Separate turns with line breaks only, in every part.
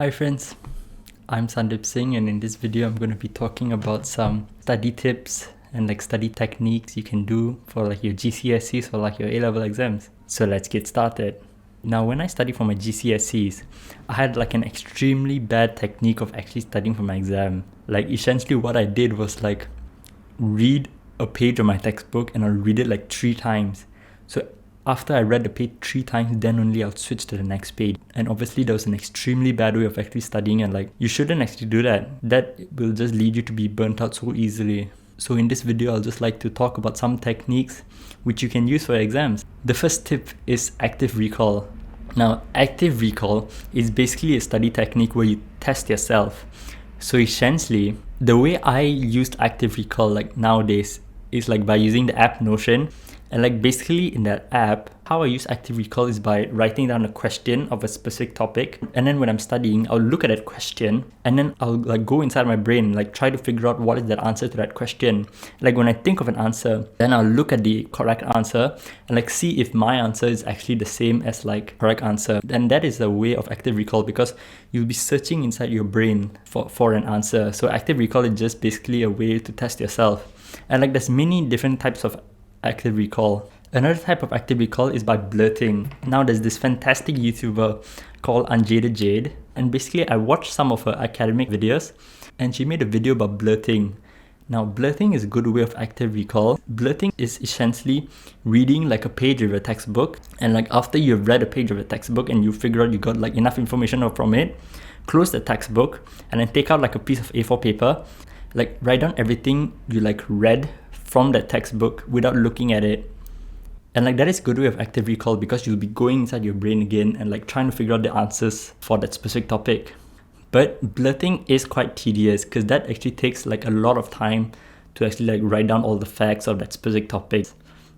Hi friends, I'm Sandip Singh, and in this video I'm going to be talking about some study tips and study techniques you can do for your GCSEs or your A-level exams. So let's get started. Now when I studied for my GCSEs, I had an extremely bad technique of actually studying for my exam. Essentially what I did was read a page of my textbook and I'll read it 3 times. So after I read the page 3 times, then only I'll switch to the next page. And obviously that was an extremely bad way of actually studying, and you shouldn't actually do that. That will just lead you to be burnt out so easily. So in this video, I'll just like to talk about some techniques which you can use for exams. The first tip is active recall. Now, active recall is basically a study technique where you test yourself. So essentially, the way I used active recall nowadays is by using the app Notion. And basically in that app, how I use active recall is by writing down a question of a specific topic. And then when I'm studying, I'll look at that question and then I'll go inside my brain, try to figure out what is that answer to that question. When I think of an answer, then I'll look at the correct answer and see if my answer is actually the same as correct answer. And that is a way of active recall, because you'll be searching inside your brain for an answer. So active recall is just basically a way to test yourself. And there's many different types of active recall. Another type of active recall is by blurting. Now there's this fantastic YouTuber called Anjada Jade, and basically I watched some of her academic videos and she made a video about blurting. Now blurting is a good way of active recall. Blurting is essentially reading a page of a textbook, and after you've read a page of a textbook and you figure out you got enough information from it, close the textbook and then take out a piece of A4 paper, write down everything you read from that textbook without looking at it. And that is a good way of active recall, because you'll be going inside your brain again and trying to figure out the answers for that specific topic. But blurting is quite tedious, because that actually takes a lot of time to actually write down all the facts of that specific topic.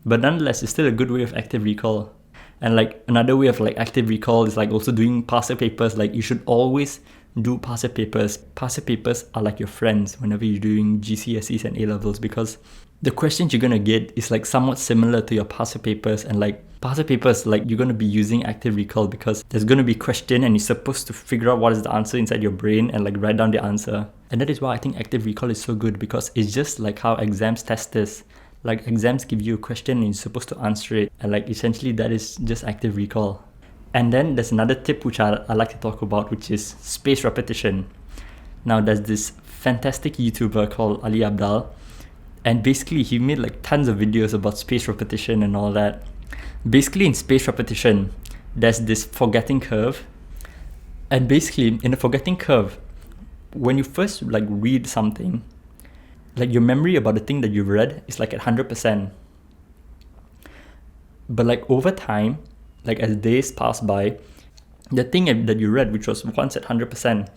But nonetheless, it's still a good way of active recall. And another way of active recall is also doing past papers. You should always do past papers. Past papers are your friends whenever you're doing GCSEs and A-levels, because the questions you're gonna get is somewhat similar to your past papers. And past papers, you're gonna be using active recall, because there's gonna be a question and you're supposed to figure out what is the answer inside your brain and write down the answer. And that is why I think active recall is so good, because it's just how exams test this. Exams give you a question and you're supposed to answer it, and essentially that is just active recall. And then there's another tip which I like to talk about, which is spaced repetition. Now there's this fantastic YouTuber called Ali Abdal, and basically he made tons of videos about spaced repetition and all that. Basically in spaced repetition, there's this forgetting curve. And basically in the forgetting curve, when you first read something, your memory about the thing that you've read is at 100%. But over time, as days pass by, the thing that you read, which was once at 100%,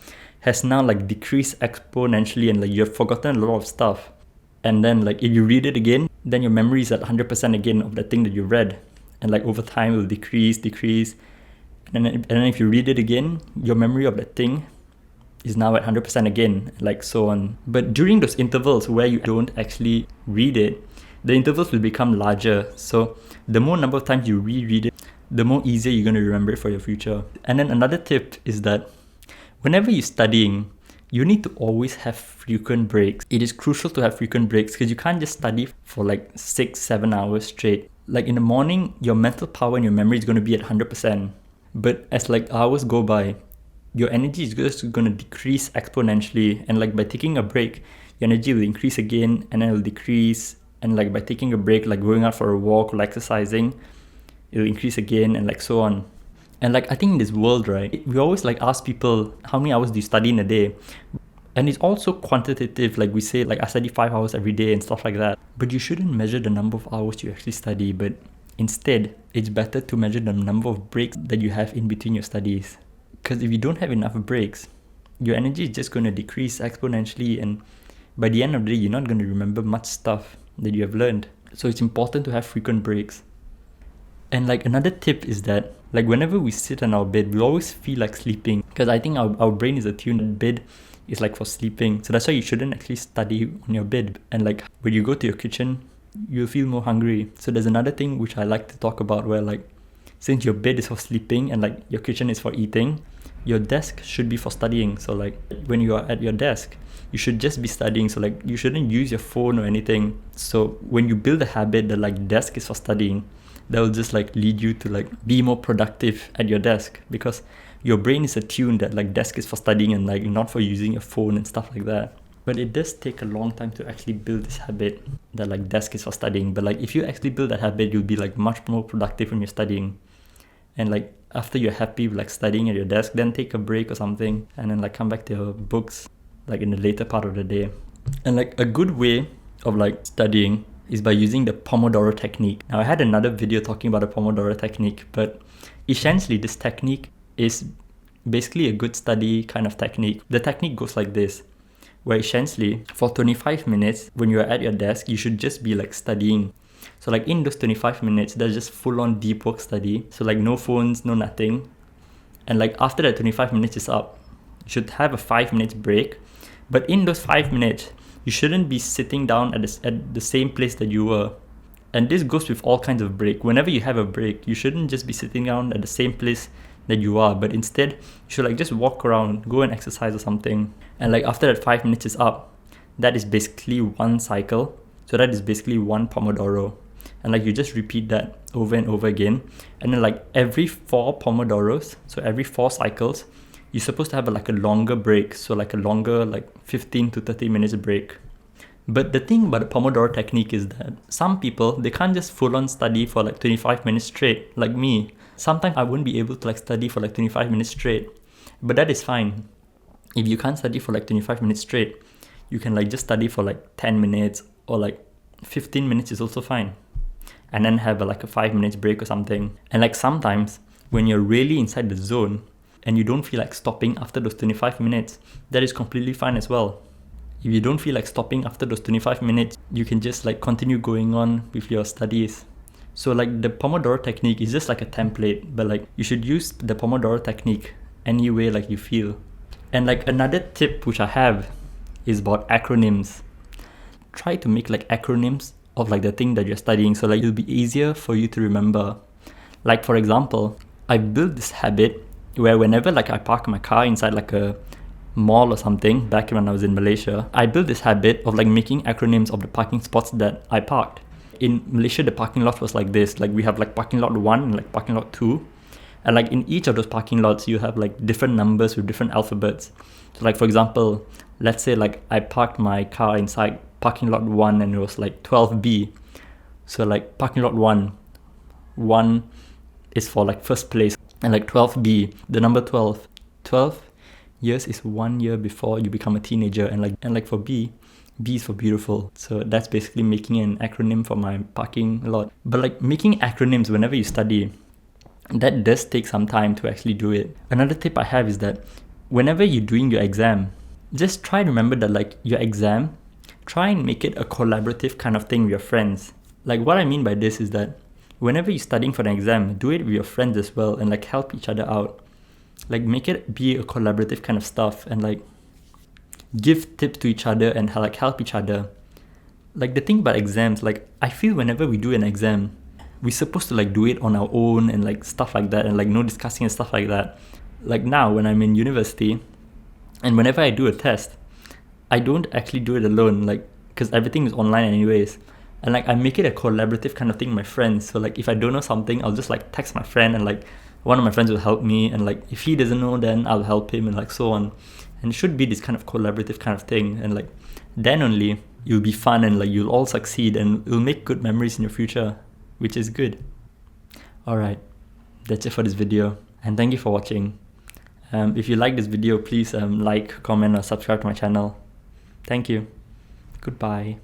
has now decreased exponentially, and you've forgotten a lot of stuff. And then if you read it again, then your memory is at 100% again of the thing that you read. And over time it will decrease. And then if you read it again, your memory of that thing is now at 100% again, so on. But during those intervals where you don't actually read it, the intervals will become larger. So the more number of times you reread it, the more easier you're going to remember it for your future. And then another tip is that whenever you're studying, you need to always have frequent breaks. It is crucial to have frequent breaks, because you can't just study for 6-7 hours straight. In the morning, your mental power and your memory is going to be at 100%. But as hours go by, your energy is just going to decrease exponentially. And by taking a break, your energy will increase again, and then it will decrease. And by taking a break, going out for a walk or exercising, it will increase again, and so on. And I think in this world, right, we always ask people, how many hours do you study in a day? And it's also quantitative. We say I study 5 hours every day and stuff like that. But you shouldn't measure the number of hours you actually study, but instead it's better to measure the number of breaks that you have in between your studies. Because if you don't have enough breaks, your energy is just going to decrease exponentially, and by the end of the day, you're not going to remember much stuff that you have learned. So it's important to have frequent breaks. And another tip is that whenever we sit on our bed, we always feel like sleeping, because I think our brain is attuned that bed is for sleeping. So that's why you shouldn't actually study on your bed. And when you go to your kitchen, you'll feel more hungry. So there's another thing which I like to talk about, where since your bed is for sleeping and your kitchen is for eating, your desk should be for studying. So like when you are at your desk, you should just be studying. So like you shouldn't use your phone or anything. So when you build a habit that like desk is for studying, that will just like lead you to like be more productive at your desk, because your brain is attuned that like desk is for studying and like not for using your phone and stuff like that. But it does take a long time to actually build this habit that like desk is for studying. But like if you actually build that habit, you'll be like much more productive when you're studying. And like after you're happy with like studying at your desk, then take a break or something and then like come back to your books like in the later part of the day. And like a good way of like studying is by using the Pomodoro Technique. Now I had another video talking about the Pomodoro Technique, but essentially this technique is basically a good study kind of technique. The technique goes like this, where essentially for 25 minutes when you're at your desk, you should just be like studying. So like in those 25 minutes, there's just full on deep work study. So like no phones, no nothing. And like after that 25 minutes is up, you should have a 5 minutes break. But in those 5 minutes, you shouldn't be sitting down at the same place that you were. And this goes with all kinds of break. Whenever you have a break, you shouldn't just be sitting down at the same place that you are, but instead you should like just walk around, go and exercise or something. And like after that 5 minutes is up, that is basically one cycle. So that is basically one Pomodoro. And like you just repeat that over and over again. And then like every 4 Pomodoros, so every 4 cycles, you're supposed to have like a longer break. So like a longer like 15 to 30 minutes break. But the thing about the Pomodoro Technique is that some people, they can't just full on study for like 25 minutes straight, like me. Sometimes I wouldn't be able to like study for like 25 minutes straight, but that is fine. If you can't study for like 25 minutes straight, you can like just study for like 10 minutes or like 15 minutes is also fine. And then have like a 5 minutes break or something. And like sometimes when you're really inside the zone and you don't feel like stopping after those 25 minutes, that is completely fine as well. If you don't feel like stopping after those 25 minutes, you can just like continue going on with your studies. So like the Pomodoro Technique is just like a template, but like you should use the Pomodoro Technique any way like you feel. And like another tip which I have is about acronyms. Try to make like acronyms of like the thing that you're studying, so like it'll be easier for you to remember. Like for example, I built this habit where whenever like I park my car inside like a mall or something, back when I was in Malaysia, I built this habit of like making acronyms of the parking spots that I parked. In Malaysia, the parking lot was like this. Like we have like parking lot 1 and like parking lot 2. And like in each of those parking lots, you have like different numbers with different alphabets. So like for example, let's say like I parked my car inside parking lot 1 and it was like 12B. So like parking lot 1 is for like first place. And like 12B, the number 12 years is 1 year before you become a teenager. And like for B is for beautiful. So that's basically making an acronym for my parking lot. But like making acronyms whenever you study, that does take some time to actually do it. Another tip I have is that whenever you're doing your exam, just try to remember that like your exam, try and make it a collaborative kind of thing with your friends. Like what I mean by this is that whenever you're studying for an exam, do it with your friends as well and like help each other out. Like make it be a collaborative kind of stuff and like give tips to each other and like help each other. Like the thing about exams, like I feel whenever we do an exam, we're supposed to like do it on our own and like stuff like that and like no discussing and stuff like that. Like now when I'm in university and whenever I do a test, I don't actually do it alone, like because everything is online anyways. And like I make it a collaborative kind of thing with my friends. So like if I don't know something, I'll just like text my friend and like one of my friends will help me, and like if he doesn't know, then I'll help him and like so on. And it should be this kind of collaborative kind of thing, and like then only you'll be fun and like you'll all succeed and you'll make good memories in your future, which is good. Alright, that's it for this video and thank you for watching. If you like this video, please like, comment or subscribe to my channel. Thank you. Goodbye.